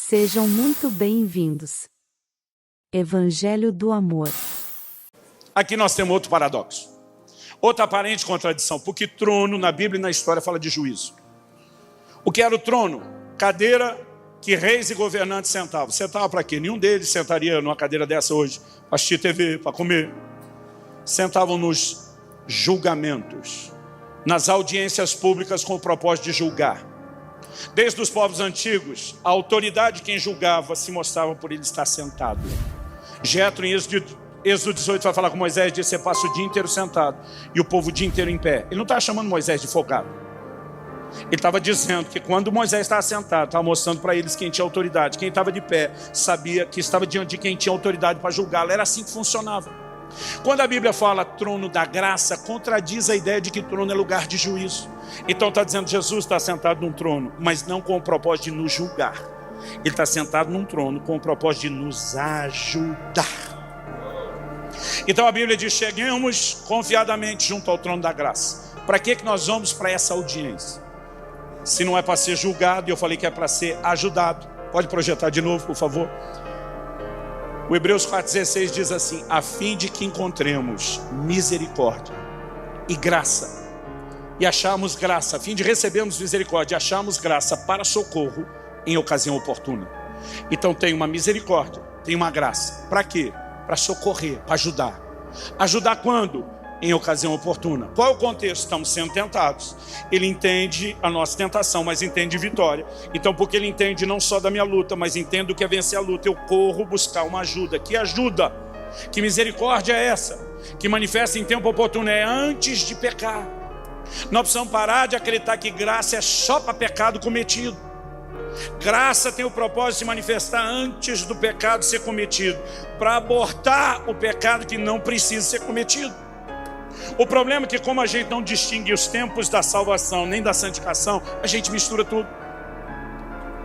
Sejam muito bem-vindos. Evangelho do Amor. Aqui nós temos outro paradoxo. Outra aparente contradição, porque trono na Bíblia e na história fala de juízo. O que era o trono? Cadeira que reis e governantes sentavam. Sentava para quê? Nenhum deles sentaria numa cadeira dessa hoje, para assistir TV, para comer. Sentavam nos julgamentos, nas audiências públicas com o propósito de julgar. Desde os povos antigos, a autoridade de quem julgava se mostrava por ele estar sentado. Jetro, em Êxodo 18, vai falar com Moisés, diz: você passa o dia inteiro sentado e o povo o dia inteiro em pé. Ele não estava chamando Moisés de folgado. Ele estava dizendo que quando Moisés estava sentado, estava mostrando para eles quem tinha autoridade. Quem estava de pé sabia que estava diante de quem tinha autoridade para julgá-lo. Era assim que funcionava. Quando a Bíblia fala trono da graça, contradiz a ideia de que trono é lugar de juízo. Então está dizendo que Jesus está sentado num trono, mas não com o propósito de nos julgar. Ele está sentado num trono com o propósito de nos ajudar. Então a Bíblia diz: cheguemos confiadamente junto ao trono da graça. Para que nós vamos para essa audiência? Se não é para ser julgado, e eu falei que é para ser ajudado. Pode projetar de novo, por favor. O Hebreus 4,16 diz assim: a fim de que encontremos misericórdia e graça, e acharmos graça, a fim de recebermos misericórdia e acharmos graça para socorro em ocasião oportuna. Então tem uma misericórdia, tem uma graça. Para quê? Para socorrer, para ajudar. Ajudar quando? Em ocasião oportuna. Qual é o contexto? Estamos sendo tentados. Ele entende a nossa tentação, mas entende vitória. Então, porque ele entende não só da minha luta, mas entende o que é vencer a luta, eu corro buscar uma ajuda. Que ajuda? Que misericórdia é essa? Que manifesta em tempo oportuno, é antes de pecar. Nós precisamos parar de acreditar que graça é só para pecado cometido. Graça tem o propósito de se manifestar antes do pecado ser cometido, para abortar o pecado que não precisa ser cometido. O problema é que, como a gente não distingue os tempos da salvação nem da santificação, a gente mistura tudo.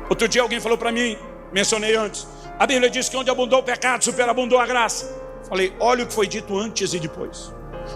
Outro dia alguém falou para mim, mencionei antes, a Bíblia diz que onde abundou o pecado, superabundou a graça. Falei: olha o que foi dito antes e depois.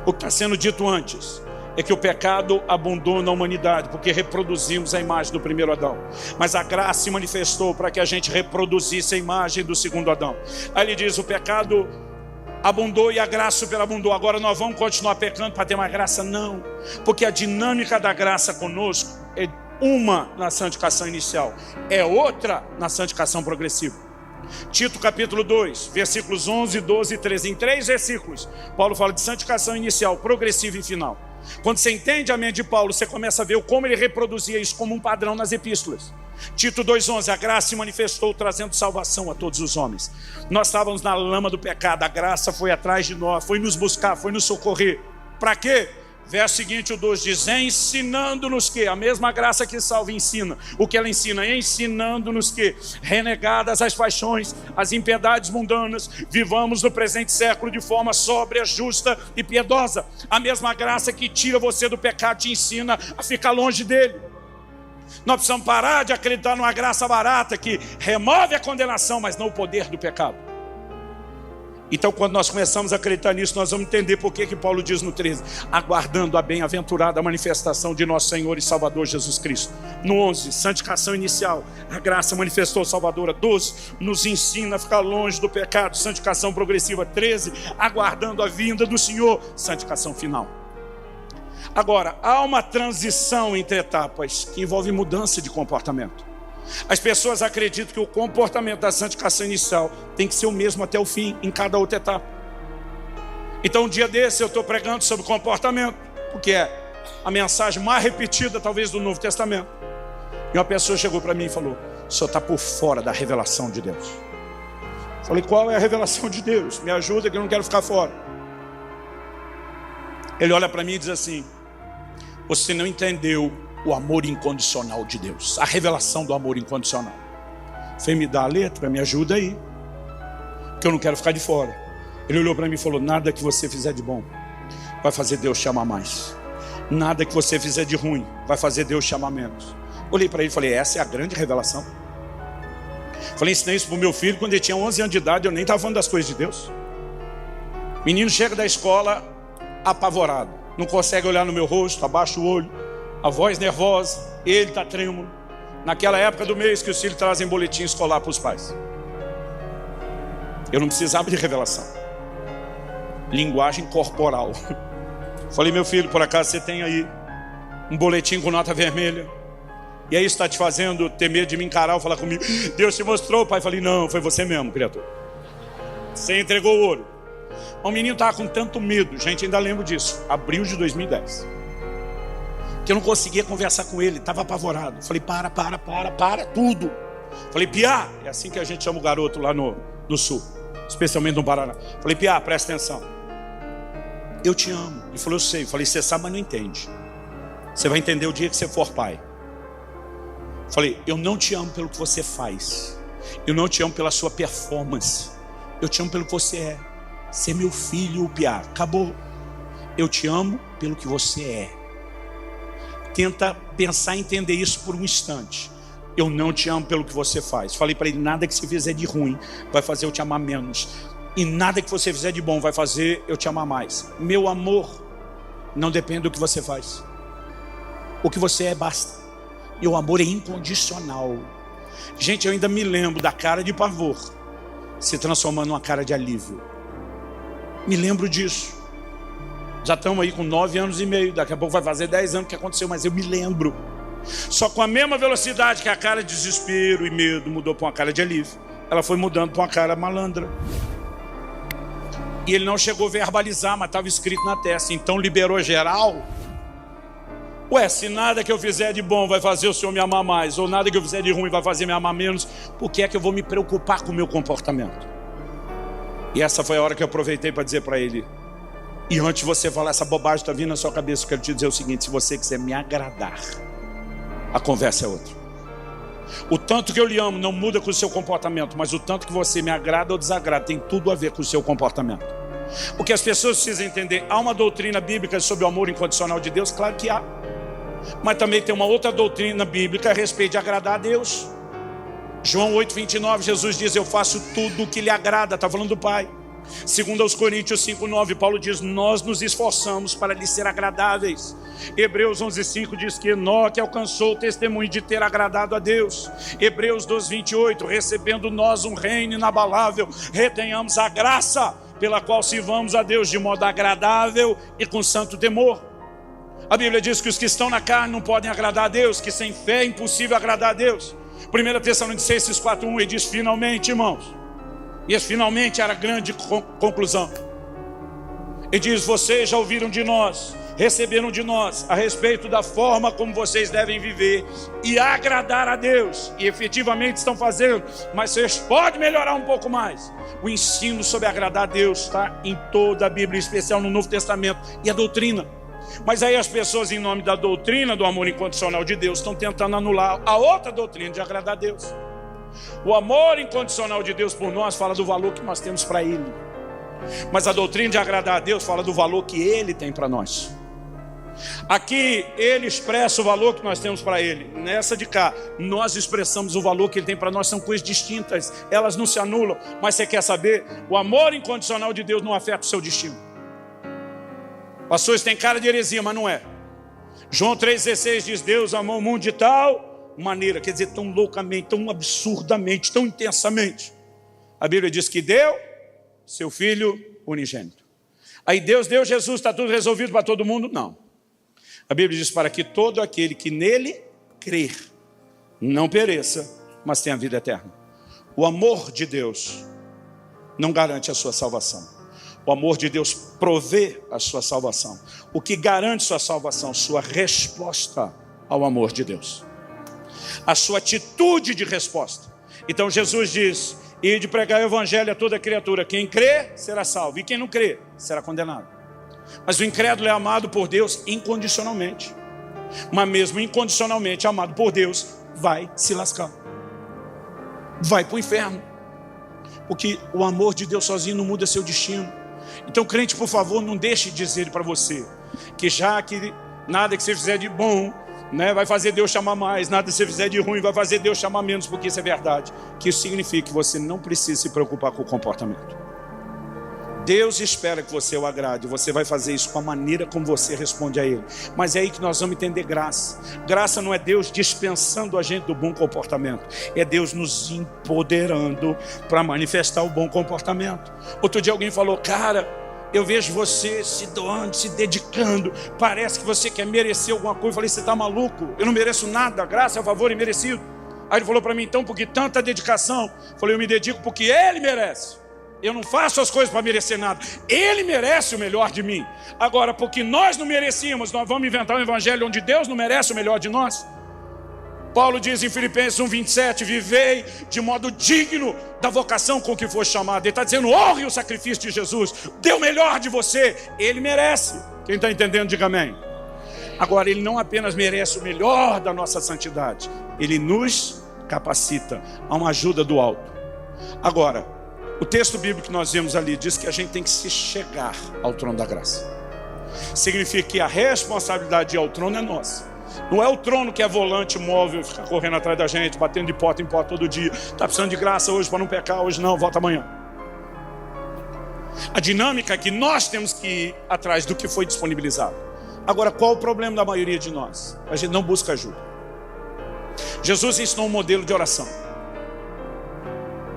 O que está sendo dito antes é que o pecado abundou na humanidade, porque reproduzimos a imagem do primeiro Adão. Mas a graça se manifestou para que a gente reproduzisse a imagem do segundo Adão. Aí ele diz: o pecado abundou e a graça superabundou. Agora nós vamos continuar pecando para ter mais graça? Não. Porque a dinâmica da graça conosco é uma na santificação inicial, é outra na santificação progressiva. Tito capítulo 2, versículos 11, 12 e 13. Em 3 versículos, Paulo fala de santificação inicial, progressiva e final. Quando você entende a mente de Paulo, você começa a ver como ele reproduzia isso como um padrão nas epístolas. Tito 2,11, a graça se manifestou trazendo salvação a todos os homens. Nós estávamos na lama do pecado, a graça foi atrás de nós, foi nos buscar, foi nos socorrer. Para quê? Verso seguinte, o 2 diz: ensinando-nos que, a mesma graça que salva ensina. O que ela ensina? Ensinando-nos que, renegadas as paixões, as impiedades mundanas, vivamos no presente século de forma sóbria, justa e piedosa. A mesma graça que tira você do pecado te ensina a ficar longe dele. Nós precisamos parar de acreditar numa graça barata que remove a condenação, mas não o poder do pecado. Então, quando nós começamos a acreditar nisso, nós vamos entender por que Paulo diz no 13: aguardando a bem-aventurada manifestação de nosso Senhor e Salvador Jesus Cristo. No 11, santificação inicial, a graça manifestou salvadora. 12, nos ensina a ficar longe do pecado, santificação progressiva. 13, aguardando a vinda do Senhor, santificação final. Agora, há uma transição entre etapas que envolve mudança de comportamento. As pessoas acreditam que o comportamento da santificação inicial tem que ser o mesmo até o fim, em cada outra etapa. Então, um dia desse eu estou pregando sobre comportamento, porque é a mensagem mais repetida talvez do Novo Testamento. E uma pessoa chegou para mim e falou: o senhor está por fora da revelação de Deus. Falei: qual é a revelação de Deus? Me ajuda que eu não quero ficar fora. Ele olha para mim e diz assim: você não entendeu o amor incondicional de Deus, a revelação do amor incondicional. Falei: me dá a letra, me ajuda aí, que eu não quero ficar de fora. Ele olhou para mim e falou: nada que você fizer de bom vai fazer Deus te amar mais. Nada que você fizer de ruim vai fazer Deus te amar menos. Olhei para ele e falei: essa é a grande revelação. Falei: ensinei isso para o meu filho quando ele tinha 11 anos de idade, eu nem estava falando das coisas de Deus. O menino chega da escola apavorado, não consegue olhar no meu rosto, abaixa o olho, a voz nervosa, ele está trêmulo. naquela época do mês que os filhos trazem boletim escolar para os pais. Eu não precisava de revelação. Linguagem corporal. Falei, meu filho, por acaso você tem aí um boletim com nota vermelha? E aí está te fazendo ter medo de me encarar ou falar comigo? Deus te mostrou, pai. Falei, não, foi você mesmo, criatura. Você entregou o ouro. O menino estava com tanto medo, gente, ainda lembro disso, abril de 2010, que eu não conseguia conversar com ele, estava apavorado. Falei, para tudo. Falei, Piá, é assim que a gente chama o garoto lá no sul, especialmente no Paraná. Falei, Piá, presta atenção, eu te amo. Ele falou, eu sei. Falei, você sabe, mas não entende. Você vai entender o dia que você for pai. Falei, eu não te amo pelo que você faz, eu não te amo pela sua performance, eu te amo pelo que você é. Você é meu filho, Piá, acabou. Eu te amo pelo que você é. Tenta pensar e entender isso por um instante. Eu não te amo pelo que você faz. Falei para ele, nada que você fizer de ruim vai fazer eu te amar menos, e nada que você fizer de bom vai fazer eu te amar mais. Meu amor não depende do que você faz. O que você é basta. E o amor é incondicional. Gente, eu ainda me lembro da cara de pavor se transformando numa cara de alívio. Me lembro disso. Já estamos aí com 9 anos e meio. Daqui a pouco vai fazer 10 anos que aconteceu, mas eu me lembro. Só com a mesma velocidade que a cara de desespero e medo mudou para uma cara de alívio, ela foi mudando para uma cara malandra. E ele não chegou a verbalizar, mas estava escrito na testa. Então liberou geral. Ué, se nada que eu fizer de bom vai fazer o Senhor me amar mais, ou nada que eu fizer de ruim vai fazer me amar menos, por que é que eu vou me preocupar com o meu comportamento? E essa foi a hora que eu aproveitei para dizer para ele, e antes de você falar essa bobagem está vindo na sua cabeça, eu quero te dizer o seguinte: se você quiser me agradar, a conversa é outra. O tanto que eu lhe amo não muda com o seu comportamento, mas o tanto que você me agrada ou desagrada tem tudo a ver com o seu comportamento. O que as pessoas precisam entender, há uma doutrina bíblica sobre o amor incondicional de Deus? Claro que há. Mas também tem uma outra doutrina bíblica a respeito de agradar a Deus. João 8,29, Jesus diz, eu faço tudo o que lhe agrada, está falando do Pai. Segundo aos Coríntios 5,9, Paulo diz, nós nos esforçamos para lhe ser agradáveis. Hebreus 11,5 diz que Enoque alcançou o testemunho de ter agradado a Deus. Hebreus 12,28, recebendo nós um reino inabalável, retenhamos a graça pela qual sirvamos a Deus de modo agradável e com santo temor. A Bíblia diz que os que estão na carne não podem agradar a Deus, que sem fé é impossível agradar a Deus. 1 Tessalonicenses 4,1, ele diz, finalmente, irmãos, e esse finalmente era a grande conclusão. Ele diz, vocês já ouviram de nós, receberam de nós a respeito da forma como vocês devem viver e agradar a Deus, e efetivamente estão fazendo, mas vocês podem melhorar um pouco mais. O ensino sobre agradar a Deus está em toda a Bíblia, em especial no Novo Testamento, e a doutrina. Mas aí as pessoas, em nome da doutrina do amor incondicional de Deus, estão tentando anular a outra doutrina de agradar a Deus. O amor incondicional de Deus por nós fala do valor que nós temos para Ele, mas a doutrina de agradar a Deus fala do valor que Ele tem para nós. Aqui Ele expressa o valor que nós temos para Ele. Nessa de cá, nós expressamos o valor que Ele tem para nós. São coisas distintas, elas não se anulam. Mas você quer saber? O amor incondicional de Deus não afeta o seu destino. Pastor, isso tem cara de heresia, mas não é. João 3,16 diz, Deus amou o mundo de tal maneira, quer dizer, tão loucamente, tão absurdamente, tão intensamente. A Bíblia diz que deu seu Filho unigênito. Aí Deus deu Jesus, está tudo resolvido para todo mundo? Não. A Bíblia diz para que todo aquele que nele crer não pereça, mas tenha vida eterna. O amor de Deus não garante a sua salvação. O amor de Deus provê a sua salvação. O que garante sua salvação? Sua resposta ao amor de Deus. A sua atitude de resposta. Então Jesus diz, e de pregar o evangelho a toda criatura. Quem crê será salvo, e quem não crê será condenado. Mas o incrédulo é amado por Deus incondicionalmente. Mas mesmo incondicionalmente amado por Deus, vai se lascar. Vai para o inferno. Porque o amor de Deus sozinho não muda seu destino. Então, crente, por favor, não deixe de dizer para você que já que nada que você fizer de bom, né, vai fazer Deus chamar mais, nada que você fizer de ruim vai fazer Deus chamar menos, porque isso é verdade. Que isso significa que você não precisa se preocupar com o comportamento. Deus espera que você o agrade. Você vai fazer isso com a maneira como você responde a Ele. Mas é aí que nós vamos entender graça. Graça não é Deus dispensando a gente do bom comportamento. É Deus nos empoderando para manifestar o bom comportamento. Outro dia alguém falou: cara, eu vejo você se doando, se dedicando. Parece que você quer merecer alguma coisa. Eu falei: você está maluco? Eu não mereço nada. Graça é favor imerecido. Aí ele falou para mim: então por que tanta dedicação? Eu falei: eu me dedico porque Ele merece. Eu não faço as coisas para merecer nada. Ele merece o melhor de mim. Agora, porque nós não merecíamos, nós vamos inventar um evangelho onde Deus não merece o melhor de nós? Paulo diz em Filipenses 1:27: vivei de modo digno da vocação com que foi chamado. Ele está dizendo: honre o sacrifício de Jesus. Dê o melhor de você. Ele merece. Quem está entendendo, diga amém. Agora, Ele não apenas merece o melhor da nossa santidade, Ele nos capacita a uma ajuda do alto. Agora, o texto bíblico que nós vemos ali diz que a gente tem que se chegar ao trono da graça. Significa que a responsabilidade de ir ao trono é nossa. Não é o trono que é volante móvel, fica correndo atrás da gente, batendo de porta em porta todo dia. Está precisando de graça hoje para não pecar, hoje não, volta amanhã. A dinâmica é que nós temos que ir atrás do que foi disponibilizado. Agora, qual o problema da maioria de nós? A gente não busca ajuda. Jesus ensinou um modelo de oração.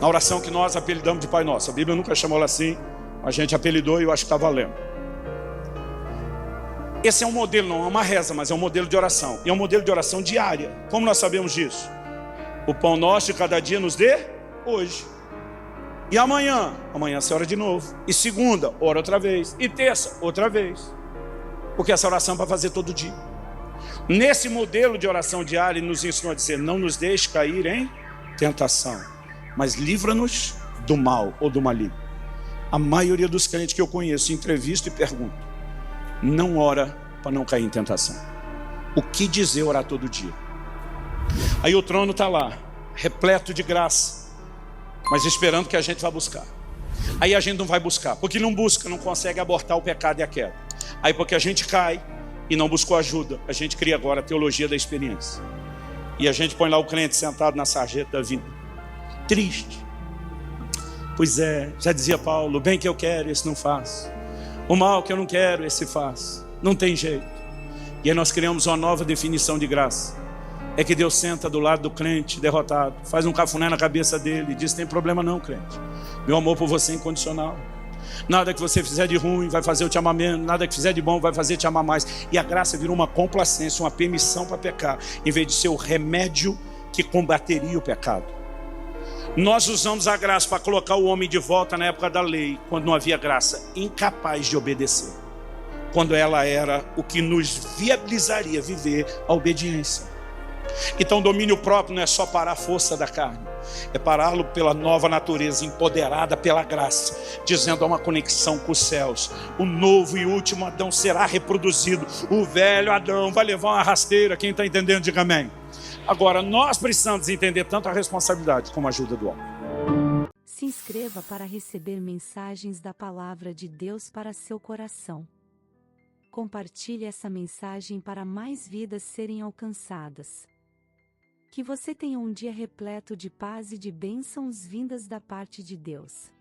Na oração que nós apelidamos de Pai Nosso. A Bíblia nunca chamou ela assim, a gente apelidou e eu acho que está valendo. Esse é um modelo, não é uma reza, mas é um modelo de oração. E é um modelo de oração diária. Como nós sabemos disso? O pão nosso de cada dia nos dê hoje. E amanhã? Amanhã você ora de novo. E segunda, ora outra vez. E terça, outra vez. Porque essa oração é para fazer todo dia. Nesse modelo de oração diária, ele nos ensinou a dizer: não nos deixe cair em tentação, mas livra-nos do mal ou do maligno. A maioria dos crentes que eu conheço, entrevisto e pergunto, não ora para não cair em tentação. O que dizer orar todo dia? Aí o trono está lá, repleto de graça, mas esperando que a gente vá buscar. Aí a gente não vai buscar, porque não busca, não consegue abortar o pecado e a queda. Aí porque a gente cai e não buscou ajuda, a gente cria agora a teologia da experiência. E a gente põe lá o crente sentado na sarjeta da vida. Triste. Pois é, já dizia Paulo: o bem que eu quero, esse não faço. O mal que eu não quero, esse faz. Não tem jeito. E aí nós criamos uma nova definição de graça. É que Deus senta do lado do crente derrotado, faz um cafuné na cabeça dele e diz: tem problema não, crente. Meu amor por você é incondicional. Nada que você fizer de ruim vai fazer eu te amar menos. Nada que fizer de bom vai fazer eu te amar mais. E a graça virou uma complacência, uma permissão para pecar, em vez de ser o remédio que combateria o pecado. Nós usamos a graça para colocar o homem de volta na época da lei, quando não havia graça, incapaz de obedecer, quando ela era o que nos viabilizaria viver a obediência. Então o domínio próprio não é só parar a força da carne, é pará-lo pela nova natureza, empoderada pela graça, dizendo: há uma conexão com os céus. O novo e último Adão será reproduzido. O velho Adão vai levar uma rasteira. Quem está entendendo, diga amém. Agora, nós precisamos entender tanto a responsabilidade como a ajuda do homem. Se inscreva para receber mensagens da Palavra de Deus para seu coração. Compartilhe essa mensagem para mais vidas serem alcançadas. Que você tenha um dia repleto de paz e de bênçãos vindas da parte de Deus.